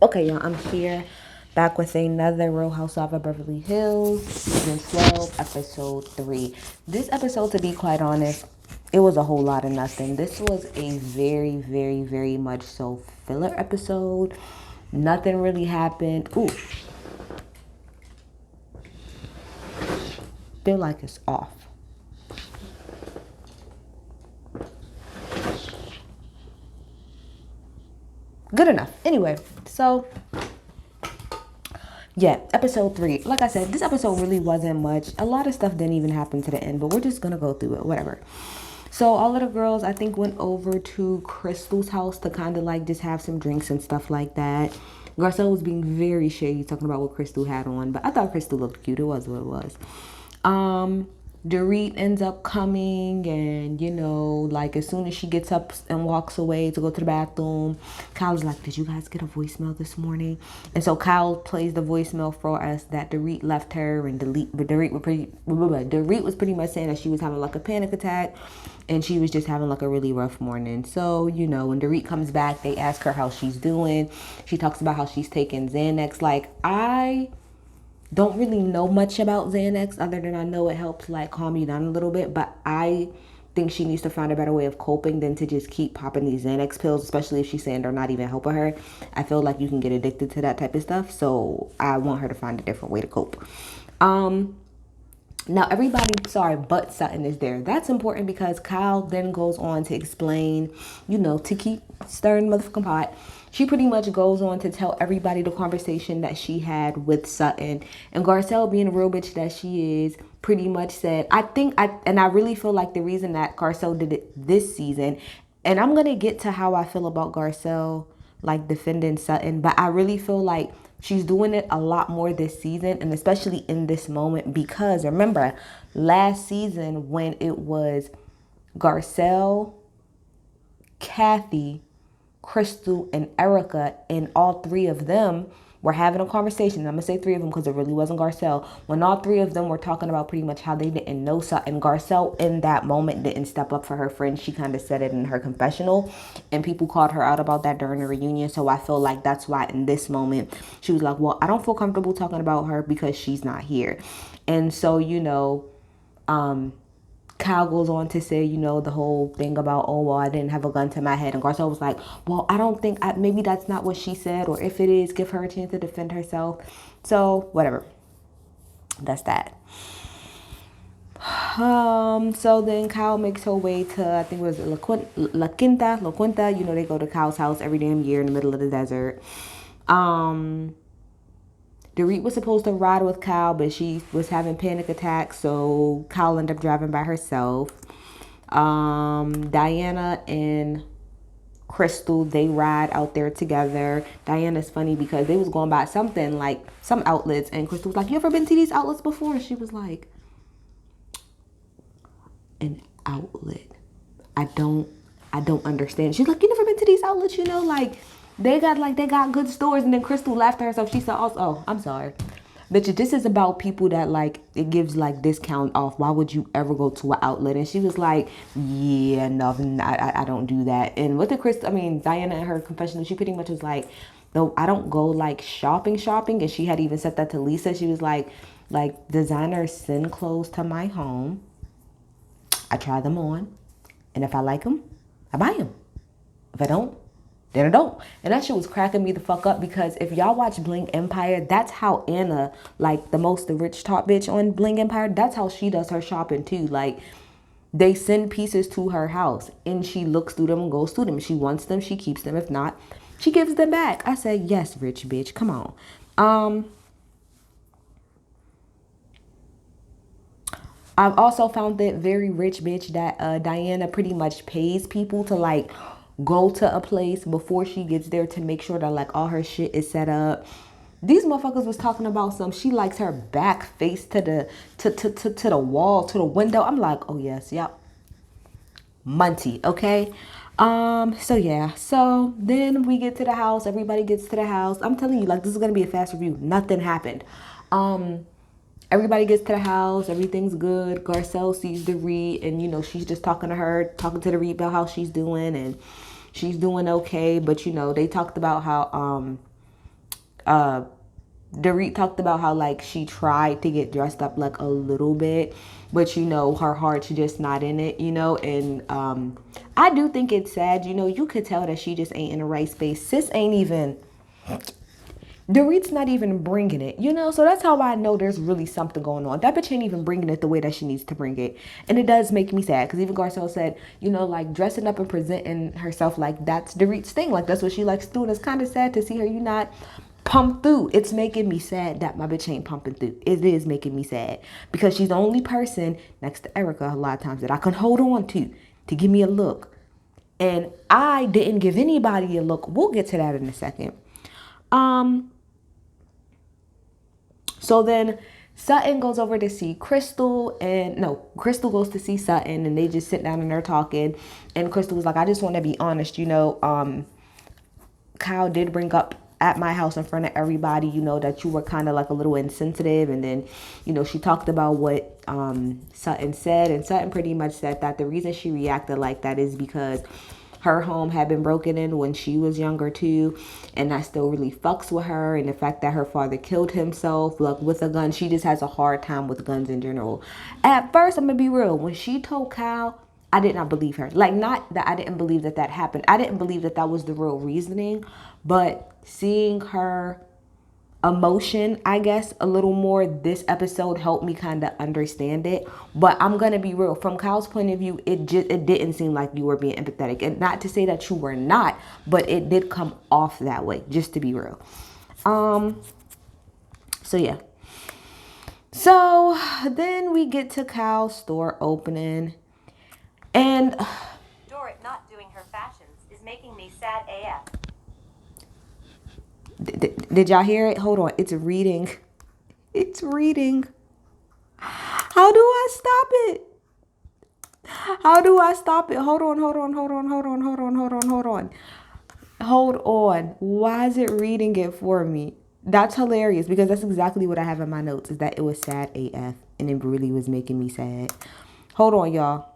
Okay, y'all, I'm here back with another Real Housewives of Beverly Hills, season 12, episode 3. This episode, to be quite honest, it was a whole lot of nothing. This was a very, very, very much so filler episode. Nothing really happened. Ooh, feel like it's off. Good enough. Anyway, so yeah, episode 3. Like I said, this episode really wasn't much. A lot of stuff didn't even happen to the end, but we're just gonna go through it, whatever. So all of the girls, I think, went over to Crystal's house to kind of like just have some drinks and stuff like that. Garcelle was being very shady, talking about what Crystal had on, but I thought Crystal looked cute. It was what it was. Dorit ends up coming, and like as soon as she gets up and walks away to go to the bathroom, Kyle's like, did you guys get a voicemail this morning? And so Kyle plays the voicemail for us that Dorit left her, and Dorit was pretty much saying that she was having like a panic attack and she was just having like a really rough morning. So when Dorit comes back, they ask her how she's doing. She talks about how she's taking Xanax. Like, I don't really know much about Xanax other than I know it helps like calm you down a little bit, but I think she needs to find a better way of coping than to just keep popping these Xanax pills, especially if she's saying they're not even helping her. I feel like you can get addicted to that type of stuff, so I want her to find a different way to cope. Now everybody, sorry, but Sutton is there. That's important because Kyle then goes on to explain, to keep stirring motherfucking pot. She pretty much goes on to tell everybody the conversation that she had with Sutton. And Garcelle, being a real bitch that she is, pretty much said, I really feel like the reason that Garcelle did it this season, and I'm going to get to how I feel about Garcelle, like defending Sutton, but I really feel like she's doing it a lot more this season, and especially in this moment, because remember last season when it was Garcelle, Kathy, Crystal, and Erica, and all three of them were having a conversation. I'm gonna say three of them because it really wasn't Garcelle. When all three of them were talking about pretty much how they didn't know Sutton, Garcelle in that moment didn't step up for her friend. She kind of said it in her confessional, and people called her out about that during the reunion. So I feel like that's why in this moment she was like, well, I don't feel comfortable talking about her because she's not here. And so Kyle goes on to say, the whole thing about, oh, well, I didn't have a gun to my head. And Garcelle was like, well, I don't think, maybe that's not what she said. Or if it is, give her a chance to defend herself. So, whatever. That's that. So then Kyle makes her way to, I think it was La Quinta. They go to Kyle's house every damn year in the middle of the desert. Dorit was supposed to ride with Kyle, but she was having panic attacks, so Kyle ended up driving by herself. Diana and Crystal, they ride out there together. Diana's funny because they was going by something like some outlets, and Crystal was like, you ever been to these outlets before? And she was like, an outlet? I don't understand. She's like, you never been to these outlets, like they got good stores. And then Crystal laughed at herself. She said, oh, I'm sorry. Bitch, this is about people that like it gives like discount off. Why would you ever go to an outlet? And she was like, yeah, no, I don't do that. And with Diana in her confessional, she pretty much was like, no, I don't go like shopping. And she had even said that to Lisa. She was like designers send clothes to my home. I try them on, and if I like them, I buy them. If I don't, then I don't. And that shit was cracking me the fuck up because if y'all watch Bling Empire, that's how Anna, like the rich top bitch on Bling Empire, that's how she does her shopping too. Like, they send pieces to her house and she looks through them and goes through them. If she wants them, she keeps them. If not, she gives them back. I said, yes, rich bitch, come on. I've also found it very rich, bitch, that Diana pretty much pays people to like go to a place before she gets there to make sure that like all her shit is set up. These motherfuckers was talking about she likes her back face to the wall, to the window. I'm like, oh yes, yep. Munty, okay? So yeah. So then we get to the house, everybody gets to the house. I'm telling you, like, this is gonna be a fast review. Nothing happened. Everybody gets to the house, everything's good. Garcelle sees Dorit, and she's just talking to Dorit about how she's doing, and she's doing okay. But they talked about how Dorit talked about how like she tried to get dressed up like a little bit, but you know her heart's just not in it, you know. And I do think it's sad, you know. You could tell that she just ain't in the right space. Sis ain't even. Dorit's not even bringing it, you know. So that's how I know there's really something going on. That bitch ain't even bringing it the way that she needs to bring it, and it does make me sad because even Garcelle said, you know, like dressing up and presenting herself like that's Dorit's thing, like that's what she likes to do. And it's kind of sad to see her, you not pump through. It's making me sad that my bitch ain't pumping through. It is making me sad because she's the only person next to Erica a lot of times that I can hold on to give me a look. And I didn't give anybody a look. We'll get to that in a second. So then Sutton goes over to see Crystal, and no, Crystal goes to see Sutton, and they just sit down and they're talking. And Crystal was like, I just want to be honest, you know, Kyle did bring up at my house in front of everybody, you know, that you were kind of like a little insensitive. And then, you know, she talked about what Sutton said, and Sutton pretty much said that the reason she reacted like that is because her home had been broken in when she was younger too, and that still really fucks with her. And the fact that her father killed himself like with a gun, she just has a hard time with guns in general. At first, I'm gonna be real, when she told Kyle, I did not believe her. Like, not that I didn't believe that that happened. I didn't believe that that was the real reasoning. But seeing her emotion, I guess, a little more this episode helped me kind of understand it. But I'm going to be real. From Kyle's point of view, it didn't seem like you were being empathetic. And not to say that you were not, but it did come off that way, just to be real. So, yeah. So, then we get to Kyle's store opening. And Dorrit not doing her fashions is making me sad AF. Did y'all hear it? Hold on. It's reading. It's reading. How do I stop it? How do I stop it? Hold on. Hold on. Why is it reading it for me? That's hilarious because that's exactly what I have in my notes, is that it was sad AF and it really was making me sad. Hold on, y'all.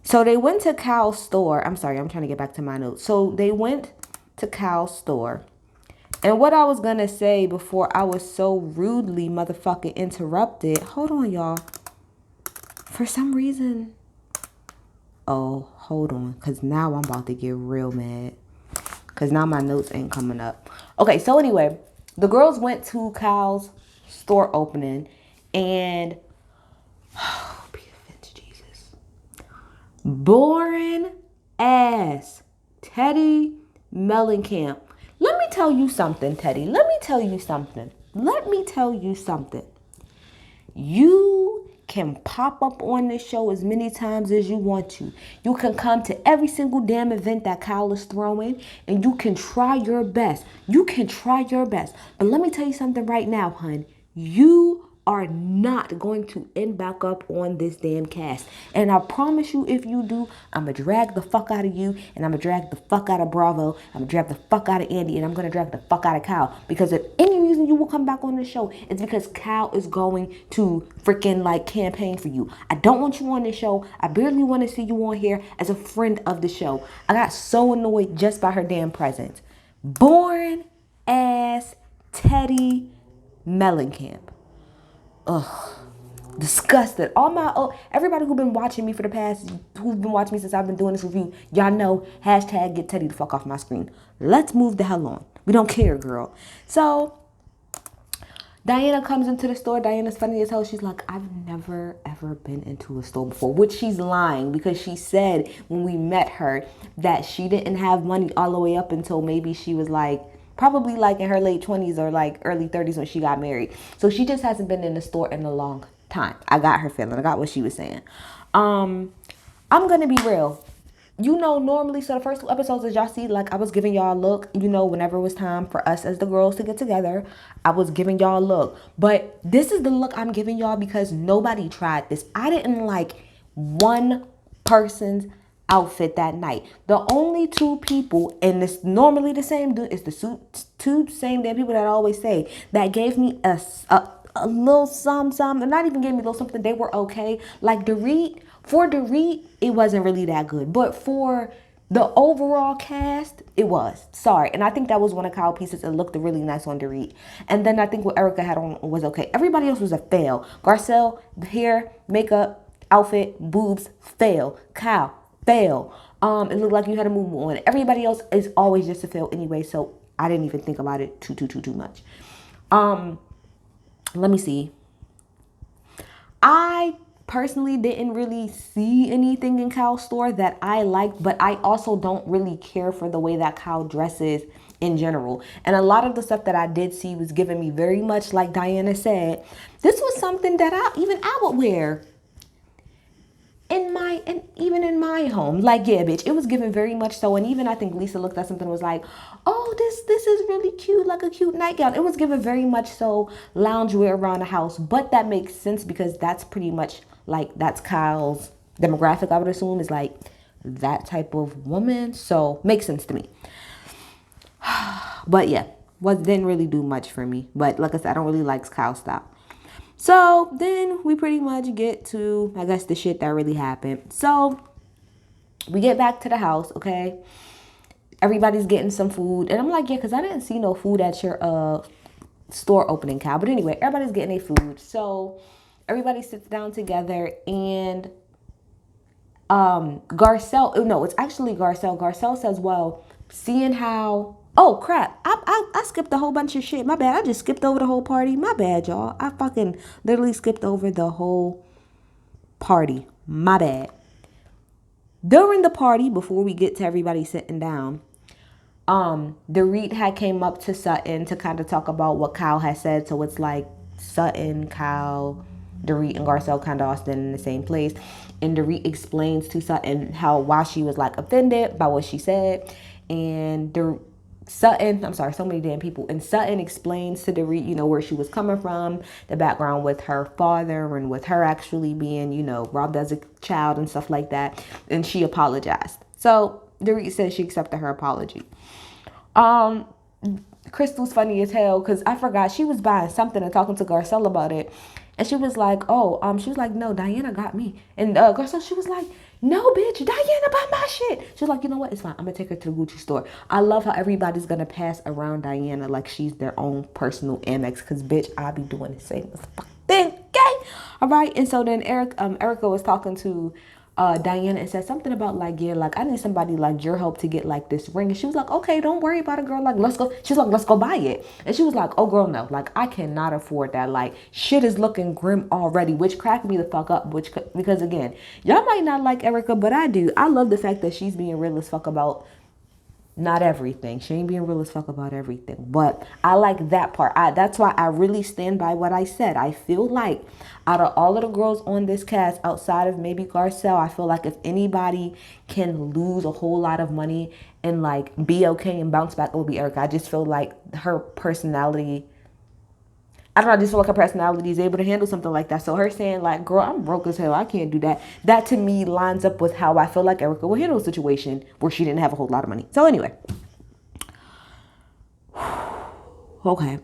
So they went to Kyle's store. I'm sorry, I'm trying to get back to my notes. So they went to Kyle's store. And what I was going to say before I was so rudely motherfucking interrupted. Hold on, y'all. For some reason. Oh, hold on. Because now I'm about to get real mad. Because now my notes ain't coming up. Okay, so anyway. The girls went to Kyle's store opening. And boring ass Teddy Mellencamp. Let me tell you something, Teddy. Let me tell you something. You can pop up on this show as many times as you want to. You can come to every single damn event that Kyle is throwing, and you can try your best. But let me tell you something right now, hun. You are not going to end back up on this damn cast. And I promise you, if you do, I'm going to drag the fuck out of you, and I'm going to drag the fuck out of Bravo, I'm going to drag the fuck out of Andy, and I'm going to drag the fuck out of Kyle. Because if any reason you will come back on the show, it's because Kyle is going to freaking like campaign for you. I don't want you on this show. I barely want to see you on here as a friend of the show. I got so annoyed just by her damn presence. Boring ass Teddy Mellencamp. Ugh, disgusted. Everybody who's been watching me since I've been doing this review, y'all know, hashtag get Teddy the fuck off my screen. Let's move the hell on. We don't care, girl. So Diana comes into the store. Diana's funny as hell. She's like, I've never ever been into a store before, which she's lying, because she said when we met her that she didn't have money all the way up until maybe she was like, probably like in her late 20s or like early 30s when she got married. So she just hasn't been in the store in a long time. I got her feeling. I got what she was saying. I'm going to be real. You know, normally, so the first 2 episodes, as y'all see, like I was giving y'all a look, you know, whenever it was time for us as the girls to get together, I was giving y'all a look. But this is the look I'm giving y'all because nobody tried this. I didn't like one person's outfit that night. The only 2 people, and it's normally the same dude, it's the 2 same damn people that I always say, that gave me a little some, and not even gave me a little something, they were okay. Like for Dorit, it wasn't really that good. But for The overall cast, it was. Sorry. And I think that was one of Kyle pieces. It looked really nice on Dorit. And then I think what Erica had on was okay. Everybody else was a fail. Garcelle, hair, makeup, outfit, boobs, fail. Kyle, fail. It looked like you had a moo on. Everybody else is always just a fail anyway. So I didn't even think about it too much. Let me see. I personally didn't really see anything in Kyle's store that I liked, but I also don't really care for the way that Kyle dresses in general. And a lot of the stuff that I did see was giving me very much, like Diana said, this was something that I would wear even in my home. Like, yeah, bitch, it was given very much so. And even I think Lisa looked at something and was like, oh, this is really cute, like a cute nightgown. It was given very much so loungewear around the house. But that makes sense because that's pretty much like, that's Kyle's demographic, I would assume, is like that type of woman. So makes sense to me. But yeah, didn't really do much for me. But like I said, I don't really like Kyle's style. So then we pretty much get to, I guess, the shit that really happened. So we get back to the house, okay? Everybody's getting some food. And I'm like, yeah, because I didn't see no food at your store opening, Kyle. But anyway, everybody's getting their food. So everybody sits down together and Garcelle, no, it's actually Garcelle. Garcelle says, well, seeing how... Oh, crap. I skipped a whole bunch of shit. My bad. I just skipped over the whole party. My bad, y'all. I fucking literally skipped over the whole party. My bad. During the party, before we get to everybody sitting down, Dorit had came up to Sutton to kind of talk about what Kyle had said. So it's like Sutton, Kyle, Dorit, and Garcelle kind of all standing in the same place. And Dorit explains to Sutton why she was like offended by what she said. And Sutton, I'm sorry, so many damn people. And Sutton explains to Dorit, where she was coming from, the background with her father and with her actually being, robbed as a child and stuff like that. And she apologized. So Dorit said she accepted her apology. Crystal's funny as hell because I forgot she was buying something and talking to Garcelle about it. And she was like, she was like, no, Diana got me. And Garcelle, she was like, no, bitch, Diana bought my shit. She was like, you know what? It's fine. I'm going to take her to the Gucci store. I love how everybody's going to pass around Diana like she's their own personal Amex. Because, bitch, I be doing the same as fuck thing, okay? All right. And so then Erica was talking to Diana and said something about like, yeah, like I need somebody like your help to get like this ring. And she was like, okay, don't worry about it, girl. Like, let's go. She's like, let's go buy it. And she was like, oh, girl, no, like I cannot afford that. Like shit is looking grim already, which cracked me the fuck up. Because again, y'all might not like Erica, but I do. I love the fact that she's being real as fuck about not everything. She ain't being real as fuck about everything. But I like that part. That's why I really stand by what I said. I feel like out of all of the girls on this cast, outside of maybe Garcelle, I feel like if anybody can lose a whole lot of money and like be okay and bounce back, it will be Erica. I just feel like her personality, I don't know, I just feel like her personality is able to handle something like that. So her saying like, girl, I'm broke as hell, I can't do that. That to me lines up with how I feel like Erica will handle a situation where she didn't have a whole lot of money. So anyway. Okay.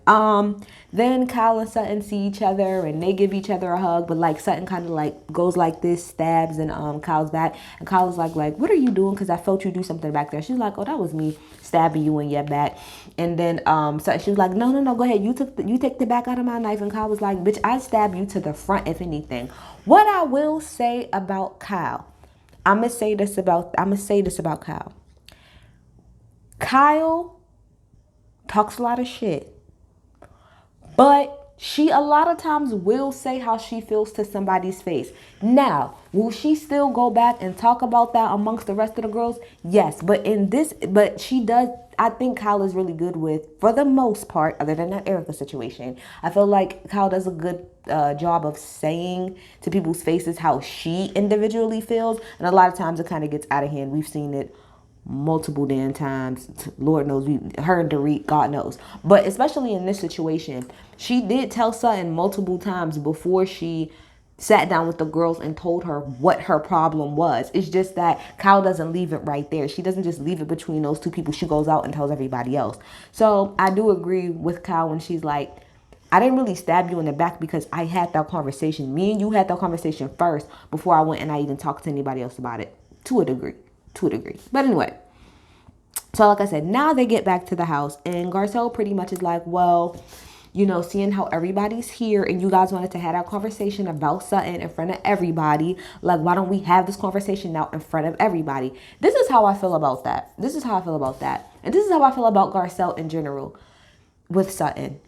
Then Kyle and Sutton see each other and they give each other a hug, but like Sutton kind of like goes like this, stabs in Kyle's back, and Kyle's like, what are you doing? Because I felt you do something back there. She's like, oh, that was me stabbing you in your back. And then Sutton, she was like, no, go ahead. You take the back out of my knife. And Kyle was like, bitch, I stab you to the front if anything. What I will say about Kyle, I'm gonna say this about Kyle. Kyle talks a lot of shit. But she a lot of times will say how she feels to somebody's face. Now, will she still go back and talk about that amongst the rest of the girls? Yes, but she does. I think Kyle is really good with, for the most part, other than that Erica situation, I feel like Kyle does a good job of saying to people's faces how she individually feels. And a lot of times it kind of gets out of hand. We've seen it multiple damn times. Lord knows, her and Dorit, God knows. But especially in this situation, she did tell Sutton multiple times before she sat down with the girls and told her what her problem was. It's just that Kyle doesn't leave it right there. She doesn't just leave it between those two people. She goes out and tells everybody else. So I do agree with Kyle when she's like, I didn't really stab you in the back because I had that conversation. Me and you had that conversation first before I went and I even talked to anybody else about it, to a degree. to a degree. But anyway, so like I said, now they get back to the house and Garcelle pretty much is like, well, you know, seeing how everybody's here and you guys wanted to have that conversation about Sutton in front of everybody, like, why don't we have this conversation now in front of everybody? This is how I feel about that. This is how I feel about that. And this is how I feel about Garcelle in general with Sutton.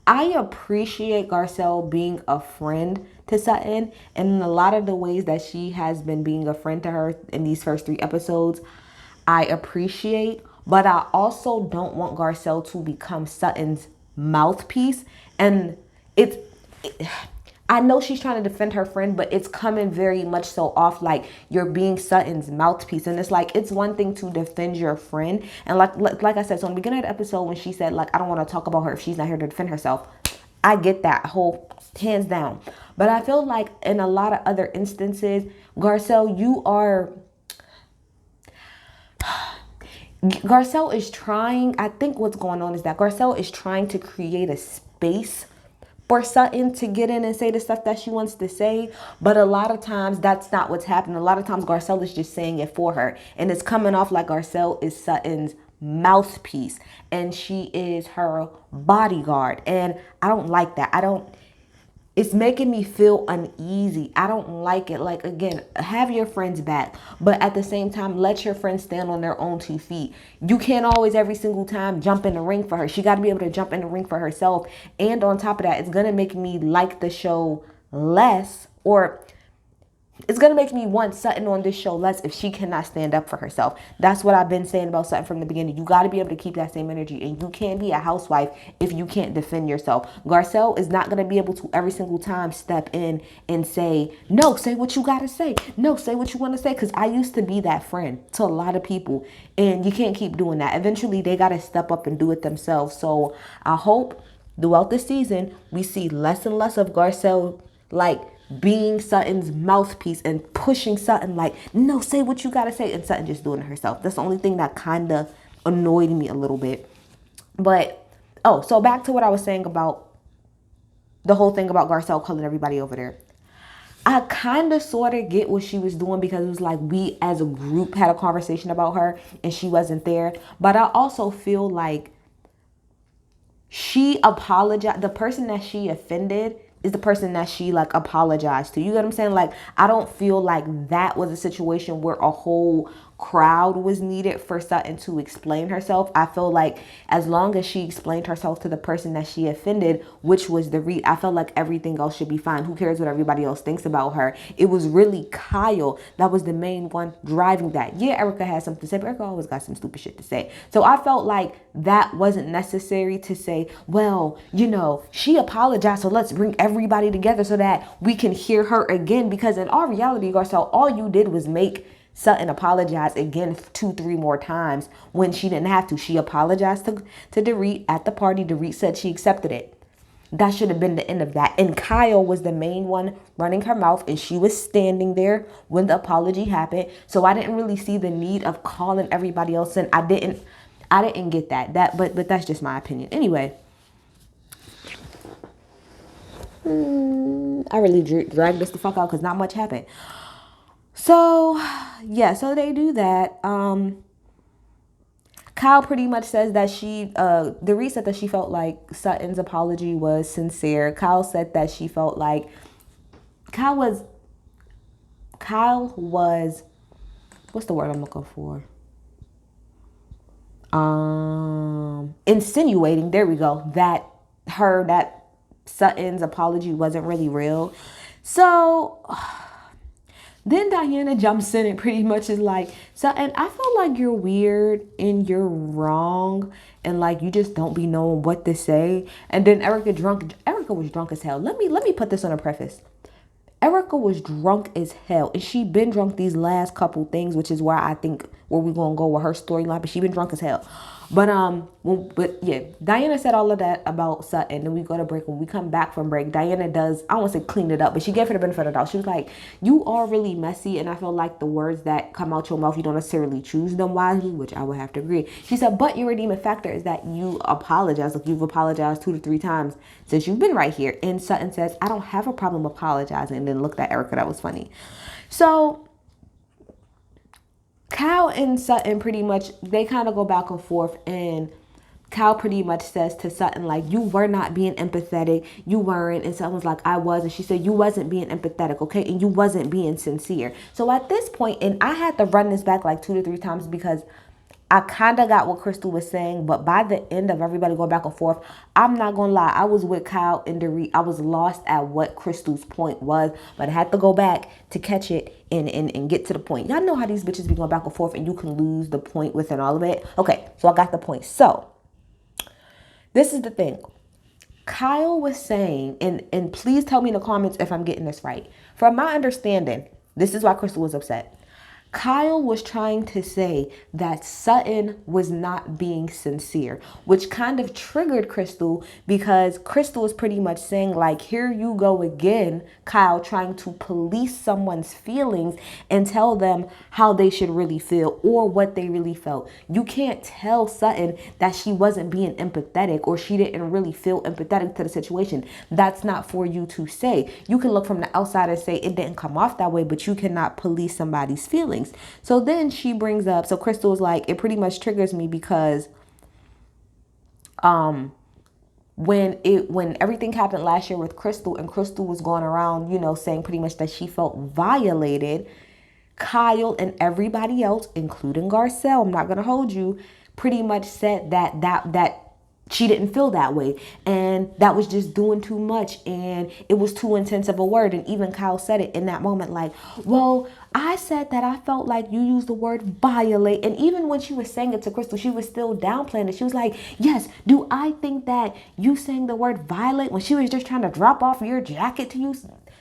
I appreciate Garcelle being a friend to Sutton, and in a lot of the ways that she has been being a friend to her in these first 3 episodes, I appreciate, but I also don't want Garcelle to become Sutton's mouthpiece. And I know she's trying to defend her friend, but it's coming very much so off like you're being Sutton's mouthpiece. And it's like, it's one thing to defend your friend. And like I said, so in the beginning of the episode when she said, like, I don't want to talk about her if she's not here to defend herself, I get that whole hands down. But I feel like in a lot of other instances, Garcelle, Garcelle is trying, I think what's going on is that Garcelle is trying to create a space for Sutton to get in and say the stuff that she wants to say. But a lot of times that's not what's happening. A lot of times Garcelle is just saying it for her. And it's coming off like Garcelle is Sutton's mouthpiece and she is her bodyguard. And I don't like that. It's making me feel uneasy. I don't like it. Like, again, have your friends back, but at the same time, let your friends stand on their own 2 feet. You can't always every single time jump in the ring for her. She got to be able to jump in the ring for herself. And on top of that, it's going to make me like the show less, or it's going to make me want Sutton on this show less if she cannot stand up for herself. That's what I've been saying about Sutton from the beginning. You got to be able to keep that same energy, and you can't be a housewife if you can't defend yourself. Garcelle is not going to be able to every single time step in and say, no, say what you got to say. No, say what you want to say, because I used to be that friend to a lot of people, and you can't keep doing that. Eventually, they got to step up and do it themselves. So I hope throughout the season, we see less and less of Garcelle, like, being Sutton's mouthpiece and pushing Sutton like, no, say what you gotta say, and Sutton just doing it herself. That's the only thing that kind of annoyed me a little bit. But, so back to what I was saying about the whole thing about Garcelle calling everybody over there. I kind of sort of get what she was doing, because it was like we as a group had a conversation about her and she wasn't there. But I also feel like she apologized. The person that she offended is the person that she like apologized to. You get what I'm saying? Like, I don't feel like that was a situation where a whole crowd was needed for Sutton to explain herself. I feel like as long as she explained herself to the person that she offended, which was the Reed, I felt like everything else should be fine. Who cares what everybody else thinks about her? It was really Kyle that was the main one driving that. Yeah, Erica had something to say, but Erica always got some stupid shit to say. So I felt like that wasn't necessary to say, well, you know, she apologized, so let's bring everybody together so that we can hear her again. Because in all reality, Garcelle, all you did was make Sutton apologized again 2-3 more times when she didn't have to. She apologized to Dorit at the party. Dorit said she accepted it. That should have been the end of that. And Kyle was the main one running her mouth, and she was standing there when the apology happened. So I didn't really see the need of calling everybody else in. I didn't get that. But that's just my opinion. Anyway, I really dragged this the fuck out because not much happened. So, yeah, so they do that. Kyle pretty much says that Dorit said that she felt like Sutton's apology was sincere. Kyle said that she felt like Kyle was, what's the word I'm looking for? Insinuating, there we go, that Sutton's apology wasn't really real. So then Diana jumps in and pretty much is like, Sutton, I feel like you're weird and you're wrong and like you just don't be knowing what to say. And then Erica was drunk as hell. Let me put this on a preface. Erica was drunk as hell, and she been drunk these last couple things, which is where I think where we're gonna go with her storyline. But she been drunk as hell. But yeah, Diana said all of that about Sutton. Then we go to break. When we come back from break, Diana does, I don't want to say clean it up, but she gave her the benefit of the doubt. She was like, you are really messy, and I feel like the words that come out your mouth, you don't necessarily choose them wisely, which I would have to agree. She said, but your redeeming factor is that you apologize. Like, you've apologized 2 to 3 times since you've been right here. And Sutton says, I don't have a problem apologizing. And then looked at Erica. That was funny. So Kyle and Sutton pretty much, they kind of go back and forth, and Kyle pretty much says to Sutton, like, you were not being empathetic. You weren't. And Sutton was like, I was. And she said, you wasn't being empathetic, okay? And you wasn't being sincere. So at this point, and I had to run this back like 2 to 3 times because I kind of got what Crystal was saying, but by the end of everybody going back and forth, I'm not going to lie. I was with Kyle and Dorit. I was lost at what Crystal's point was, but I had to go back to catch it and get to the point. Y'all know how these bitches be going back and forth and you can lose the point within all of it. Okay, so I got the point. So this is the thing. Kyle was saying, and please tell me in the comments if I'm getting this right. From my understanding, this is why Crystal was upset. Kyle was trying to say that Sutton was not being sincere, which kind of triggered Crystal because Crystal was pretty much saying, like, here you go again, Kyle, trying to police someone's feelings and tell them how they should really feel or what they really felt. You can't tell Sutton that she wasn't being empathetic or she didn't really feel empathetic to the situation. That's not for you to say. You can look from the outside and say it didn't come off that way, but you cannot police somebody's feelings. So then she brings up, so Crystal was like, it pretty much triggers me because when everything happened last year with Crystal and Crystal was going around, saying pretty much that she felt violated, Kyle and everybody else, including Garcelle, I'm not going to hold you, pretty much said that she didn't feel that way and that was just doing too much and it was too intense of a word. And even Kyle said it in that moment, like, well, I said that I felt like you used the word violate. And even when she was saying it to Crystal, she was still downplaying it. She was like, yes, do I think that you saying the word violate when she was just trying to drop off your jacket to you?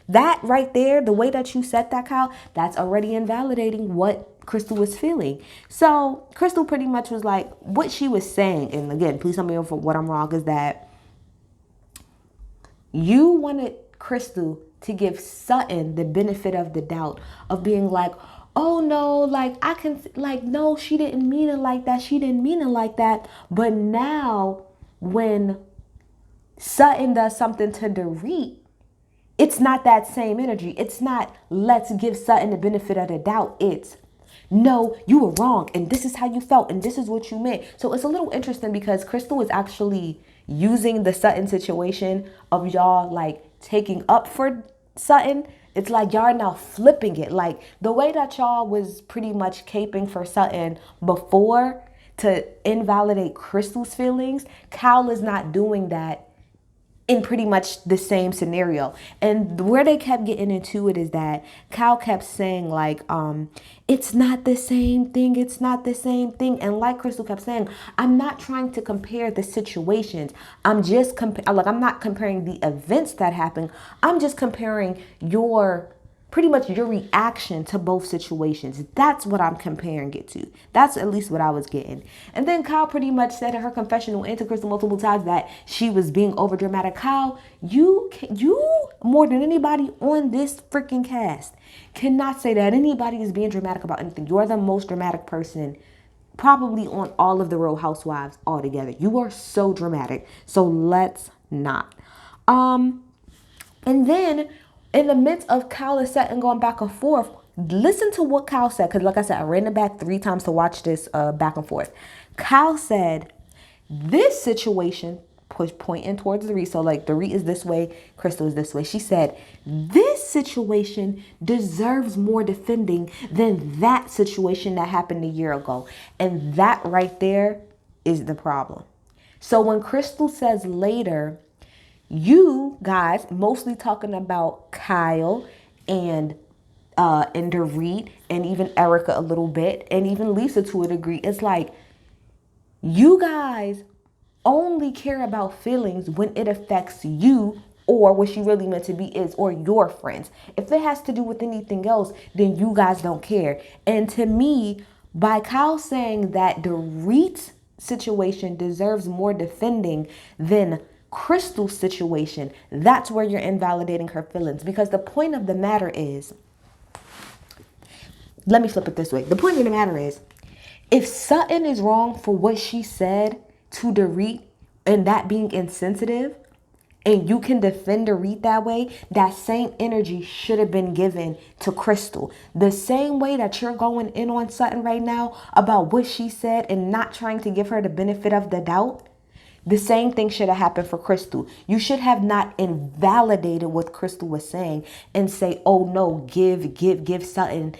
That right there, the way that you said that, Kyle, that's already invalidating what Crystal was feeling. So Crystal pretty much was like, what she was saying, and again, please tell me for what I'm wrong, is that you wanted Crystal to give Sutton the benefit of the doubt of being like, oh no, like I can, like, no, she didn't mean it like that. She didn't mean it like that. But now when Sutton does something to Dorit, it's not that same energy. It's not, let's give Sutton the benefit of the doubt. It's, no, you were wrong. And this is how you felt. And this is what you meant. So it's a little interesting because Crystal is actually using the Sutton situation of y'all like taking up for Sutton. It's like y'all are now flipping it. Like the way that y'all was pretty much caping for Sutton before to invalidate Crystal's feelings, Kyle is not doing that in pretty much the same scenario. And where they kept getting into it is that Kyle kept saying like, it's not the same thing. It's not the same thing. And like Crystal kept saying, I'm not trying to compare the situations. I'm just I'm not comparing the events that happened. I'm just comparing pretty much your reaction to both situations. That's what I'm comparing it to. That's at least what I was getting. And then Kyle pretty much said in her confessional and to Crystal multiple times that she was being over dramatic. Kyle, you more than anybody on this freaking cast cannot say that anybody is being dramatic about anything. You're the most dramatic person probably on all of the Real Housewives altogether. You are so dramatic. So let's not. And then in the midst of Kyle and Sutton going back and forth, listen to what Kyle said. Because like I said, I ran it back 3 times to watch this back and forth. Kyle said, this situation, pointing towards Dorit. So like Dorit is this way, Crystal is this way. She said, this situation deserves more defending than that situation that happened a year ago. And that right there is the problem. So when Crystal says later, you guys mostly talking about Kyle and Dorit and even Erica a little bit and even Lisa to a degree. It's like you guys only care about feelings when it affects you or what she really meant to be is or your friends. If it has to do with anything else, then you guys don't care. And to me, by Kyle saying that Dorit's situation deserves more defending than Crystal's situation, that's where you're invalidating her feelings. Because the point of the matter is, let me flip it this way. The point of the matter is, if Sutton is wrong for what she said to Dorit and that being insensitive, and you can defend Dorit that way, that same energy should have been given to Crystal. The same way that you're going in on Sutton right now about what she said and not trying to give her the benefit of the doubt, the same thing should have happened for Crystal. You should have not invalidated what Crystal was saying and say, oh no, give Sutton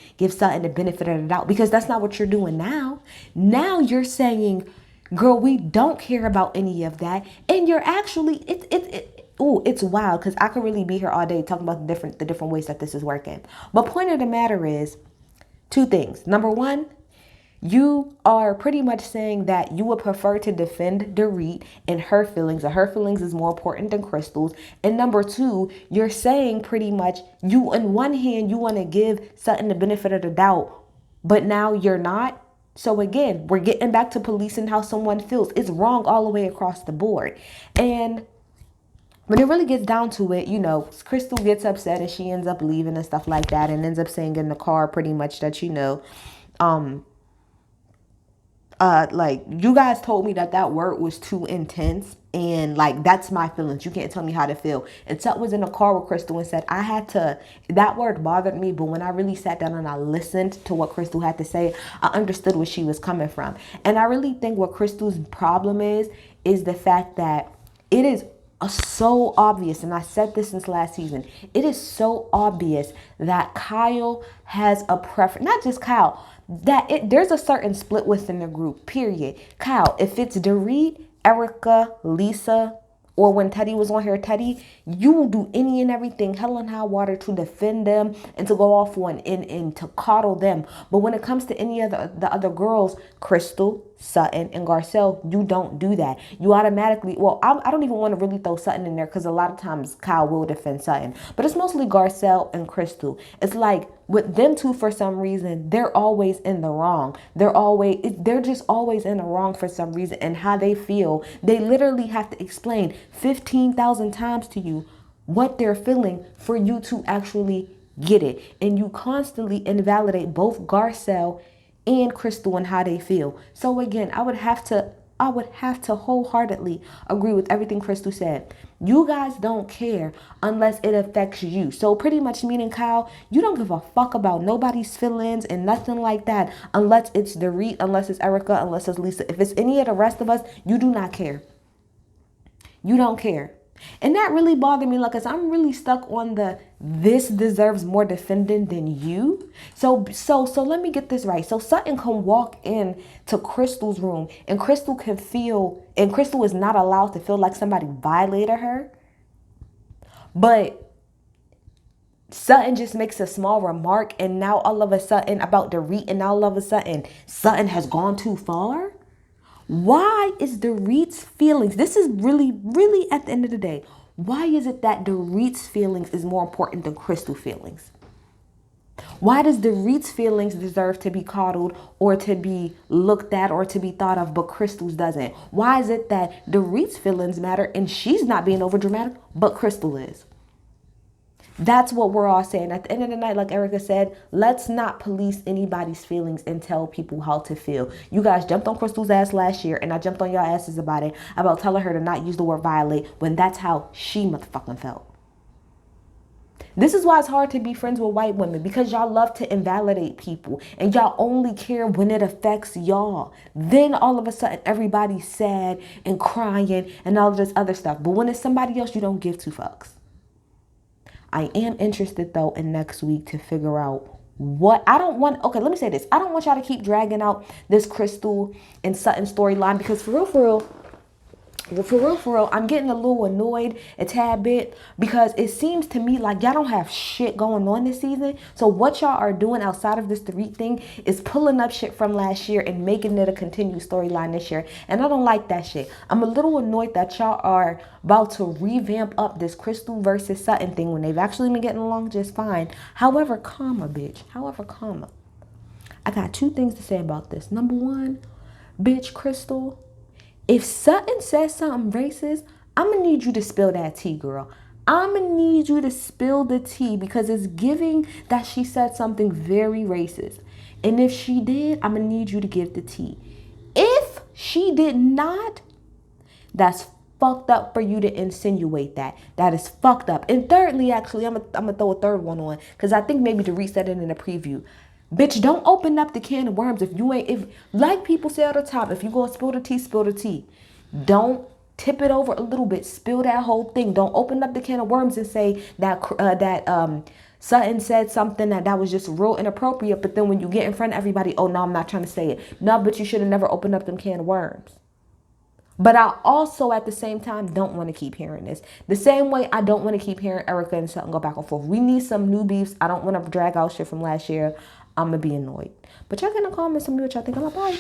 the benefit of the doubt, because that's not what you're doing now. Now you're saying, girl, we don't care about any of that. And you're actually, it's wild, because I could really be here all day talking about the different ways that this is working. But point of the matter is two things. Number one, you are pretty much saying that you would prefer to defend Dorit and her feelings is more important than Crystal's. And number two, you're saying pretty much you, on one hand, you want to give Sutton the benefit of the doubt, but now you're not. So again, we're getting back to policing how someone feels. It's wrong all the way across the board. And when it really gets down to it, you know, Crystal gets upset and she ends up leaving and stuff like that, and ends up saying in the car pretty much that, you know, like, you guys told me that word was too intense, and like, that's my feelings. You can't tell me how to feel. And Tut was in a car with Crystal and said, that word bothered me, but when I really sat down and I listened to what Crystal had to say, I understood where she was coming from. And I really think what Crystal's problem is the fact that it is so obvious, and I said this since last season, it is so obvious that Kyle has a preference, not just Kyle, there's a certain split within the group, period. Kyle, if it's Dorit, Erica, Lisa, or when Teddy was on here, Teddy, you will do any and everything, hell and high water, to defend them and to go off on and to coddle them. But when it comes to any of the other girls, Crystal, Sutton, and Garcelle, you don't do that. You automatically, well, I don't even want to really throw Sutton in there, because a lot of times Kyle will defend Sutton, but it's mostly Garcelle and Crystal. It's like with them two, for some reason, they're always in the wrong. They're just always in the wrong for some reason, and how they feel. They literally have to explain 15,000 times to you what they're feeling for you to actually get it. And you constantly invalidate both Garcelle and Crystal and how they feel. So again, I would have to wholeheartedly agree with everything Crystal said. You guys don't care unless it affects you. So pretty much meaning, Kyle, you don't give a fuck about nobody's feelings and nothing like that, unless it's Dorit, unless it's Erica, unless it's Lisa. If it's any of the rest of us, you do not care. You don't care. And that really bothered me, like, cause I'm really stuck on this deserves more defending than you. So let me get this right. So Sutton can walk in to Crystal's room, and Crystal can feel, and Crystal is not allowed to feel like somebody violated her. But Sutton just makes a small remark, and now all of a sudden about Dorit, and now all of a sudden Sutton has gone too far. Why is Dorit's feelings, this is really, really at the end of the day, why is it that Dorit's feelings is more important than Crystal's feelings? Why does Dorit's feelings deserve to be coddled or to be looked at or to be thought of, but Crystal's doesn't? Why is it that Dorit's feelings matter and she's not being over dramatic, but Crystal is? That's what we're all saying. At the end of the night, like Erica said, let's not police anybody's feelings and tell people how to feel. You guys jumped on Crystal's ass last year, and I jumped on your asses about it, about telling her to not use the word violate when that's how she motherfucking felt. This is why it's hard to be friends with white women, because y'all love to invalidate people and y'all only care when it affects y'all. Then all of a sudden everybody's sad and crying and all of this other stuff. But when it's somebody else, you don't give two fucks. I am interested, though, in next week to figure out what okay, let me say this. I don't want y'all to keep dragging out this Crystal and Sutton storyline, because for real, I'm getting a little annoyed a tad bit, because it seems to me like y'all don't have shit going on this season. So what y'all are doing outside of this Dorit thing is pulling up shit from last year and making it a continued storyline this year. And I don't like that shit. I'm a little annoyed that y'all are about to revamp up this Crystal versus Sutton thing when they've actually been getting along just fine. However, bitch. I got two things to say about this. Number one, bitch, Crystal, if Sutton says something racist, I'm going to need you to spill that tea, girl. I'm going to need you to spill the tea, because it's giving that she said something very racist. And if she did, I'm going to need you to give the tea. If she did not, that's fucked up for you to insinuate that. That is fucked up. And thirdly, actually, I'm gonna throw a third one on because I think maybe Dorit said it in a preview. Bitch, don't open up the can of worms if you ain't, if, like people say all the time, if you gonna spill the tea, spill the tea. Don't tip it over a little bit, spill that whole thing. Don't open up the can of worms and say that Sutton said something that was just real inappropriate, but then when you get in front of everybody, oh no, I'm not trying to say it. No, but you should have never opened up them can of worms. But I also, at the same time, don't want to keep hearing this. The same way I don't want to keep hearing Erica and Sutton go back and forth. We need some new beefs. I don't want to drag out shit from last year. I'm going to be annoyed. But check in the comments and me what y'all think. I'm like, bye.